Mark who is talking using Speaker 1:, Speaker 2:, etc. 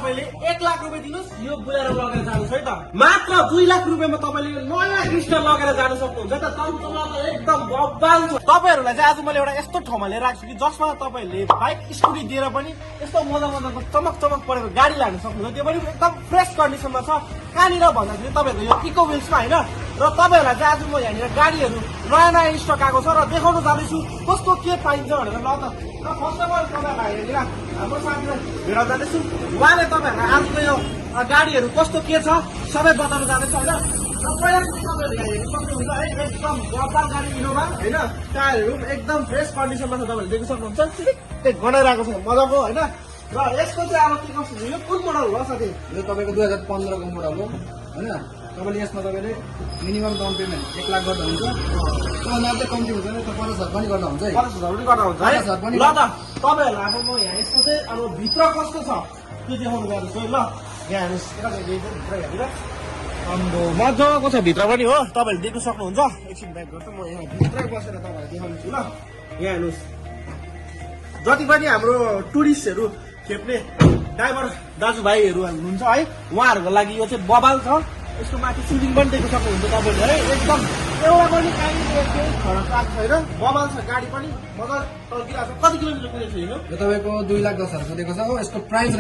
Speaker 1: तपाईले 1 लाख रुपियाँ दिनुस् यो बोलेरो लगेर जानुस् है त मात्र 2 लाख रुपियाँमा तपाईले नयाँ क्रिस्टल लगेर जानु सक्नुहुन्छ त तन्तमा त एकदम बब्बाल छ तपाईहरुलाई चाहिँ आज मैले एउटा यस्तो ठाउँमा लिएर आएको छु कि जसमा तपाईले बाइक स्कुटी दिएर पनि यस्तो मजाको चमक परेको गाडी लान सक्नुहुन्छ त्यो पनि एकदम फ्रेश कन्डिसनमा छ कहाँनिर भन्दाखेरि तपाईहरुको यो इको व्हील्समा हैन र तपाईहरुलाई चाहिँ आज म यहाँनिर गाडीहरु नयाँ स्टक आएको छ र देखाउन जाँदैछु कस्तो के पाइन्छ भनेर ल त फर्स्ट अफ अल तपाईहरुलाई यहाँनिर हाम्रो साथीलाई भेट्न जाँदैछु उहाँले तपाईहरुलाई आजको यो गाडीहरु कस्तो के छ सबै बताउन जाँदैछ हैन एकदम बब्बाल गाडी इनोभा हैन टायरहरु एकदम फ्रेस कन्डिसनमा छ तपाईहरुले देख्न सक्नुहुन्छ चिक्कै गनाइरहेको छ मजाको हैन र यसको चाहिँ अब के कस्तो यो कुन मोडल हो साथी
Speaker 2: यो तपाईको 2015 को मोडल हो हैन तपाईले यसमा तपाईले मिनिमम डाउन पेमेन्ट 1 लाख गर्दा हुन्छ त्योभन्दा चाहिँ कम्ती हुन्छ नि 50,000 पनि गर्दा हुन्छ है
Speaker 1: 50,000 पनि गर्दा हुन्छ है ल त तपाईहरुलाई अब म यहाँ यसको चाहिँ अब भित्र कस्तो छ त्यो देखाउनु जाँदैछु ल यहाँ हेर्नुस् यता चाहिँ भित्र हेरेर अम्बो मजाको छ भित्र पनि हो तपाईहरुले देख्न सक्नुहुन्छ एकछिन ब्याक गर्छु म यहाँ भित्र बसेर तपाईहरुलाई देखाउँछु ल यहाँ हेर्नुस् जति पनि हाम्रो टुरिस्टहरु खेप्ने ड्राइभर दाजुभाइहरु हुनुहुन्छ है उहाँहरुको लागि यो चाहिँ बबाल छ यसको माथि सिलिङ पनि देख्न सक्नुहुन्छ तपाईले है एकदम एउटा पनि गाडीको केही खराब आएको छैन बबाल छ गाडी पनि मजा टल्किरहेको छ कति किलोमिटर कुदेको छ
Speaker 2: यो तपाईको 2,10,000 कुदेको छ हो यसको प्राइस